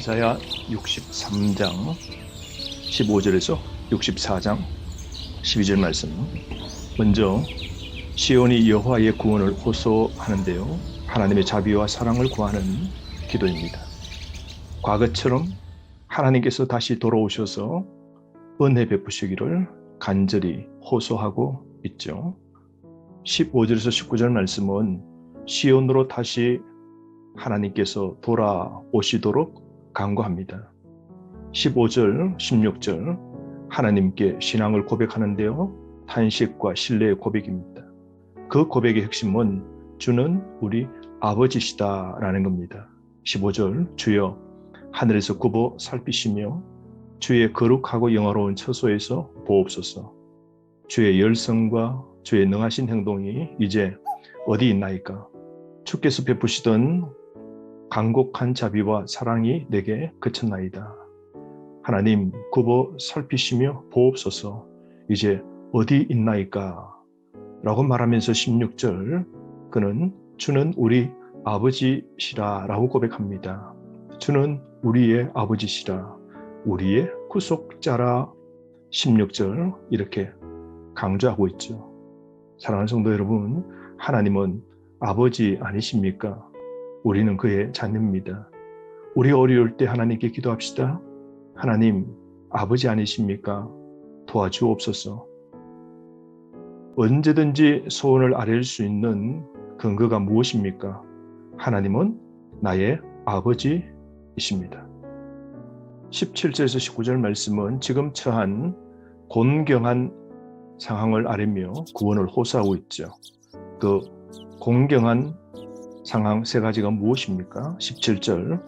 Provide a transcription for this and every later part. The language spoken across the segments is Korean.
이사야 63장 15절에서 64장 12절 말씀. 먼저 시온이 여호와의 구원을 호소하는데요, 하나님의 자비와 사랑을 구하는 기도입니다. 과거처럼 하나님께서 다시 돌아오셔서 은혜 베푸시기를 간절히 호소하고 있죠. 15절에서 19절 말씀은 시온으로 다시 하나님께서 돌아오시도록 간구합니다. 15절, 16절 하나님께 신앙을 고백하는데요, 탄식과 신뢰의 고백입니다. 그 고백의 핵심은 주는 우리 아버지시다라는 겁니다. 15절, 주여 하늘에서 굽어 살피시며 주의 거룩하고 영화로운 처소에서 보옵소서. 주의 열성과 주의 능하신 행동이 이제 어디 있나이까? 주께서 베푸시던 간곡한 자비와 사랑이 내게 그쳤나이다. 하나님 굽어 살피시며 보옵소서. 이제 어디 있나이까? 라고 말하면서 16절 그는 주는 우리 아버지시라 라고 고백합니다. 주는 우리의 아버지시라, 우리의 구속자라. 16절 이렇게 강조하고 있죠. 사랑하는 성도 여러분, 하나님은 아버지 아니십니까? 우리는 그의 자녀입니다. 우리 어려울 때 하나님께 기도합시다. 하나님, 아버지 아니십니까? 도와주옵소서. 언제든지 소원을 아뢰일 수 있는 근거가 무엇입니까? 하나님은 나의 아버지이십니다. 17절에서 19절 말씀은 지금 처한 곤경한 상황을 아뢰며 구원을 호소하고 있죠. 그 공경한 상황 세 가지가 무엇입니까? 17절,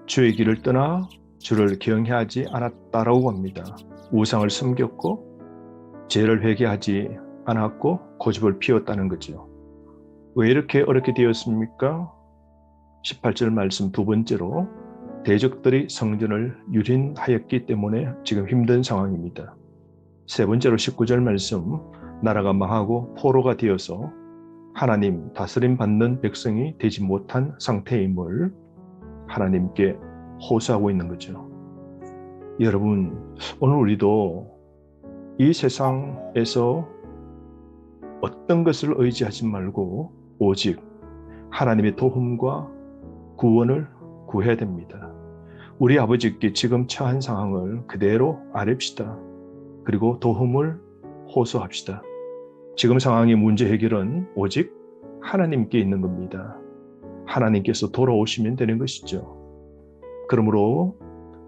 주의 길을 떠나 주를 경외하지 않았다라고 합니다. 우상을 섬겼고 죄를 회개하지 않았고 고집을 피웠다는 거죠. 왜 이렇게 어렵게 되었습니까? 18절 말씀 두 번째로 대적들이 성전을 유린하였기 때문에 지금 힘든 상황입니다. 세 번째로 19절 말씀, 나라가 망하고 포로가 되어서 하나님 다스림 받는 백성이 되지 못한 상태임을 하나님께 호소하고 있는 거죠. 여러분, 오늘 우리도 이 세상에서 어떤 것을 의지하지 말고 오직 하나님의 도움과 구원을 구해야 됩니다. 우리 아버지께 지금 처한 상황을 그대로 아뢰읍시다. 그리고 도움을 호소합시다. 지금 상황의 문제 해결은 오직 하나님께 있는 겁니다. 하나님께서 돌아오시면 되는 것이죠. 그러므로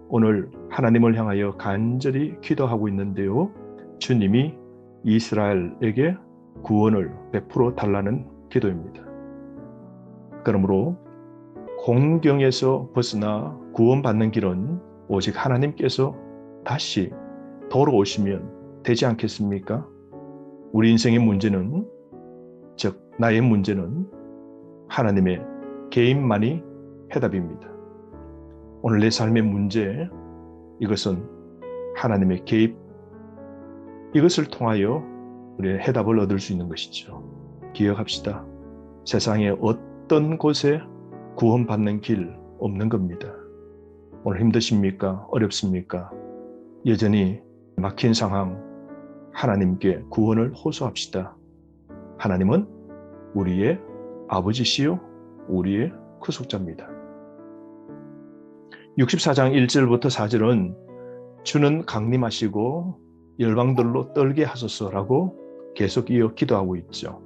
오늘 하나님을 향하여 간절히 기도하고 있는데요, 주님이 이스라엘에게 구원을 베풀어 달라는 기도입니다. 그러므로 공경에서 벗어나 구원받는 길은 오직 하나님께서 다시 돌아오시면 되지 않겠습니까? 우리 인생의 문제는, 즉 나의 문제는 하나님의 개인만이 해답입니다. 오늘 내 삶의 문제, 이것은 하나님의 개입, 이것을 통하여 우리의 해답을 얻을 수 있는 것이죠. 기억합시다. 세상의 어떤 곳에 구원받는 길 없는 겁니다. 오늘 힘드십니까? 어렵습니까? 여전히 막힌 상황, 하나님께 구원을 호소합시다. 하나님은 우리의 아버지시요 우리의 구속자입니다. 64장 1절부터 4절은 주는 강림하시고 열방들로 떨게 하소서라고 계속 이어 기도하고 있죠.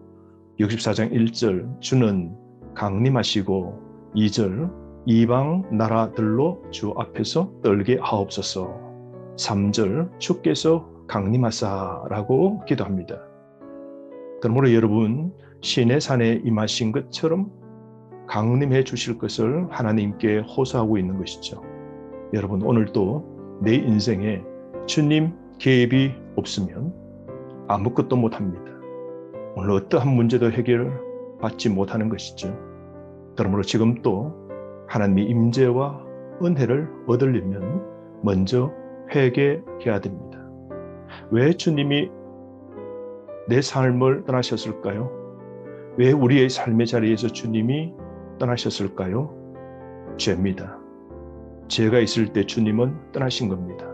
64장 1절, 주는 강림하시고, 2절, 이방 나라들로 주 앞에서 떨게 하옵소서. 3절, 주께서 강림하사라고 기도합니다. 그러므로 여러분, 시내 산에 임하신 것처럼 강림해 주실 것을 하나님께 호소하고 있는 것이죠. 여러분, 오늘도 내 인생에 주님 개입이 없으면 아무것도 못합니다. 오늘 어떠한 문제도 해결받지 못하는 것이죠. 그러므로 지금 또 하나님의 임재와 은혜를 얻으려면 먼저 회개해야 됩니다. 왜 주님이 내 삶을 떠나셨을까요? 왜 우리의 삶의 자리에서 주님이 떠나셨을까요? 죄입니다. 죄가 있을 때 주님은 떠나신 겁니다.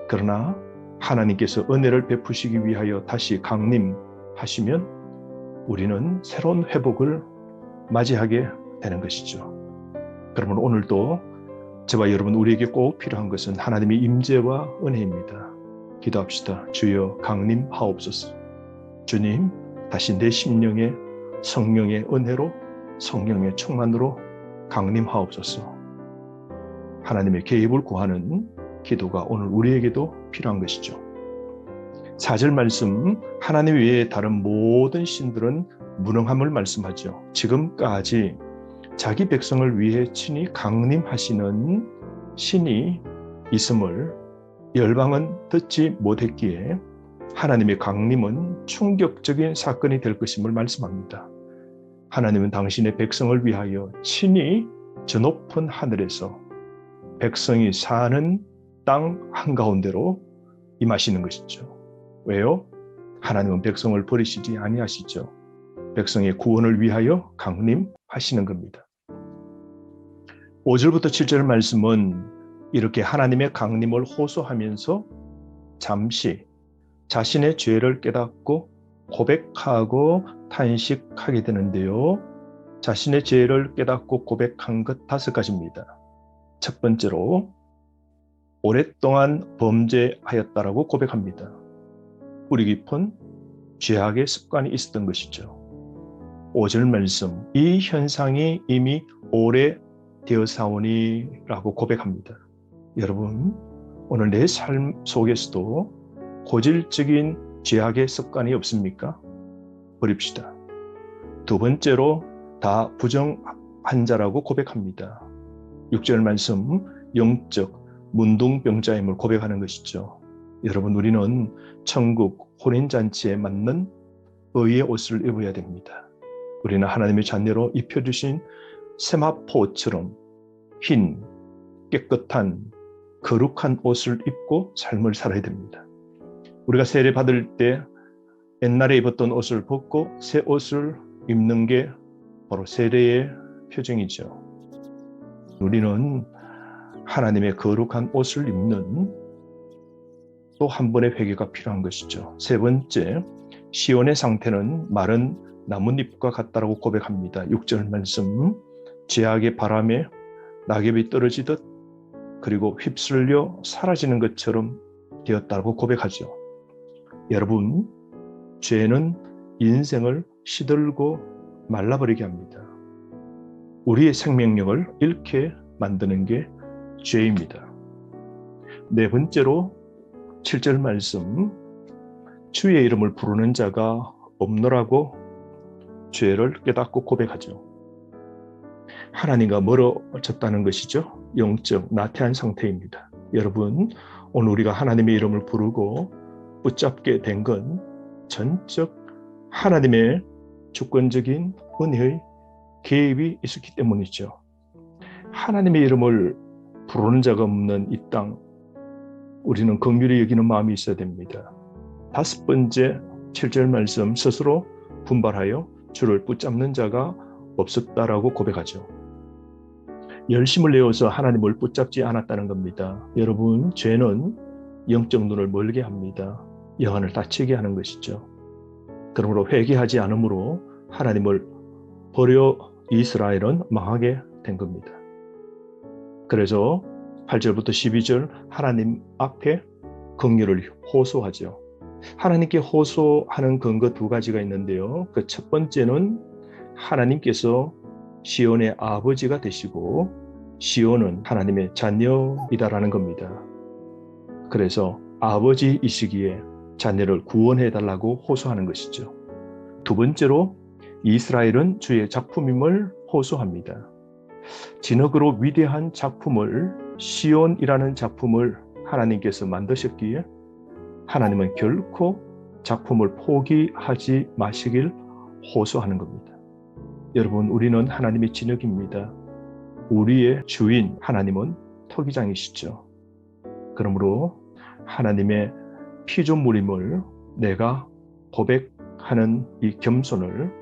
그러나 하나님께서 은혜를 베푸시기 위하여 다시 강림하시면 우리는 새로운 회복을 맞이하게 되는 것이죠. 그러면 오늘도 저와 여러분 우리에게 꼭 필요한 것은 하나님의 임재와 은혜입니다. 기도합시다. 주여 강림하옵소서. 주님, 다시 내 심령에 성령의 은혜로 성령의 충만으로 강림하옵소서. 하나님의 개입을 구하는 기도가 오늘 우리에게도 필요한 것이죠. 4절 말씀, 하나님 외에 다른 모든 신들은 무능함을 말씀하죠. 지금까지 자기 백성을 위해 친히 강림하시는 신이 있음을 열방은 듣지 못했기에 하나님의 강림은 충격적인 사건이 될 것임을 말씀합니다. 하나님은 당신의 백성을 위하여 친히 저 높은 하늘에서 백성이 사는 땅 한가운데로 임하시는 것이죠. 왜요? 하나님은 백성을 버리시지 아니하시죠. 백성의 구원을 위하여 강림하시는 겁니다. 5절부터 7절 말씀은 이렇게 하나님의 강림을 호소하면서 잠시 자신의 죄를 깨닫고 고백하고 탄식하게 되는데요. 자신의 죄를 깨닫고 고백한 것 5가지입니다. 첫 번째로 오랫동안 범죄하였다라고 고백합니다. 뿌리 깊은 죄악의 습관이 있었던 것이죠. 5절 말씀, 이 현상이 이미 오래되어사오니 라고 고백합니다. 여러분, 오늘 내 삶 속에서도 고질적인 죄악의 습관이 없습니까? 버립시다. 두 번째로 다 부정한 자라고 고백합니다. 6절 말씀, 영적 문둥병자임을 고백하는 것이죠. 여러분, 우리는 천국 혼인잔치에 맞는 의의 옷을 입어야 됩니다. 우리는 하나님의 자녀로 입혀주신 세마포처럼 흰, 깨끗한, 거룩한 옷을 입고 삶을 살아야 됩니다. 우리가 세례 받을 때 옛날에 입었던 옷을 벗고 새 옷을 입는 게 바로 세례의 표정이죠. 우리는 하나님의 거룩한 옷을 입는 또 한 번의 회개가 필요한 것이죠. 세 번째, 시온의 상태는 마른 나뭇잎과 같다라고 고백합니다. 6절 말씀, 죄악의 바람에 낙엽이 떨어지듯 그리고 휩쓸려 사라지는 것처럼 되었다고 고백하죠. 여러분, 죄는 인생을 시들고 말라버리게 합니다. 우리의 생명력을 잃게 만드는 게 죄입니다. 네 번째로 7절 말씀, 주의 이름을 부르는 자가 없노라고 죄를 깨닫고 고백하죠. 하나님과 멀어졌다는 것이죠. 영적 나태한 상태입니다. 여러분, 오늘 우리가 하나님의 이름을 부르고 붙잡게 된 건 전적 하나님의 주권적인 은혜의 개입이 있었기 때문이죠. 하나님의 이름을 부르는 자가 없는 이 땅, 우리는 긍휼히 여기는 마음이 있어야 됩니다. 5번째 7절 말씀, 스스로 분발하여 주를 붙잡는 자가 없었다라고 고백하죠. 열심을 내어서 하나님을 붙잡지 않았다는 겁니다. 여러분, 죄는 영적 눈을 멀게 합니다. 영안을 다치게 하는 것이죠. 그러므로 회개하지 않으므로 하나님을 버려 이스라엘은 망하게 된 겁니다. 그래서 8절부터 12절 하나님 앞에 긍휼을 호소하죠. 하나님께 호소하는 근거 2가지가 있는데요. 그 첫 번째는 하나님께서 시온의 아버지가 되시고 시온은 하나님의 자녀이다라는 겁니다. 그래서 아버지이시기에 자녀를 구원해달라고 호소하는 것이죠. 두 번째로 이스라엘은 주의 작품임을 호소합니다. 진흙으로 위대한 작품을, 시온이라는 작품을 하나님께서 만드셨기에 하나님은 결코 작품을 포기하지 마시길 호소하는 겁니다. 여러분, 우리는 하나님의 진흙입니다. 우리의 주인 하나님은 토기장이시죠. 그러므로 하나님의 피조물임을 내가 고백하는 이 겸손을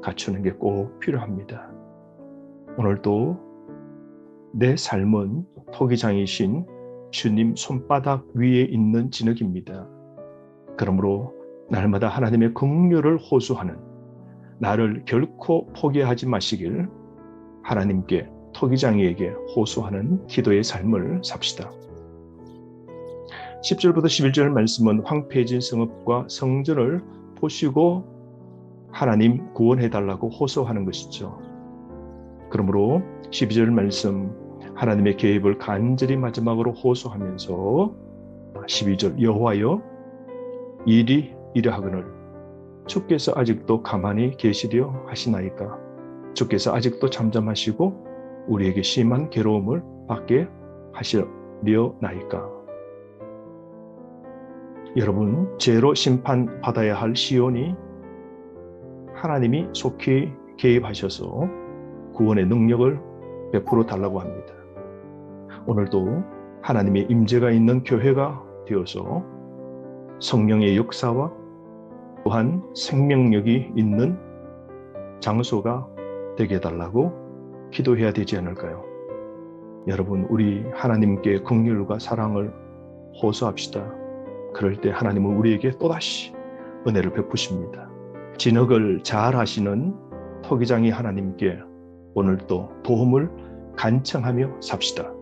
갖추는 게 꼭 필요합니다. 오늘도 내 삶은 토기장이신 주님 손바닥 위에 있는 진흙입니다. 그러므로 날마다 하나님의 긍휼을 호소하는 나를 결코 포기하지 마시길 하나님께 토기장이에게 호소하는 기도의 삶을 삽시다. 10절부터 11절 말씀은 황폐해진 성읍과 성전을 보시고 하나님 구원해달라고 호소하는 것이죠. 그러므로 12절 말씀 하나님의 개입을 간절히 마지막으로 호소하면서 12절 여호와여 일이 이러하거늘 주께서 아직도 가만히 계시려 하시나이까. 주께서 아직도 잠잠하시고 우리에게 심한 괴로움을 받게 하시려나이까. 여러분, 죄로 심판받아야 할 시온이 하나님이 속히 개입하셔서 구원의 능력을 베풀어 달라고 합니다. 오늘도 하나님의 임재가 있는 교회가 되어서 성령의 역사와 또한 생명력이 있는 장소가 되게 해달라고 기도해야 되지 않을까요? 여러분, 우리 하나님께 긍휼과 사랑을 호소합시다. 그럴 때 하나님은 우리에게 또다시 은혜를 베푸십니다. 진흙을 잘 하시는 토기장이 하나님께 오늘도 도움을 간청하며 삽시다.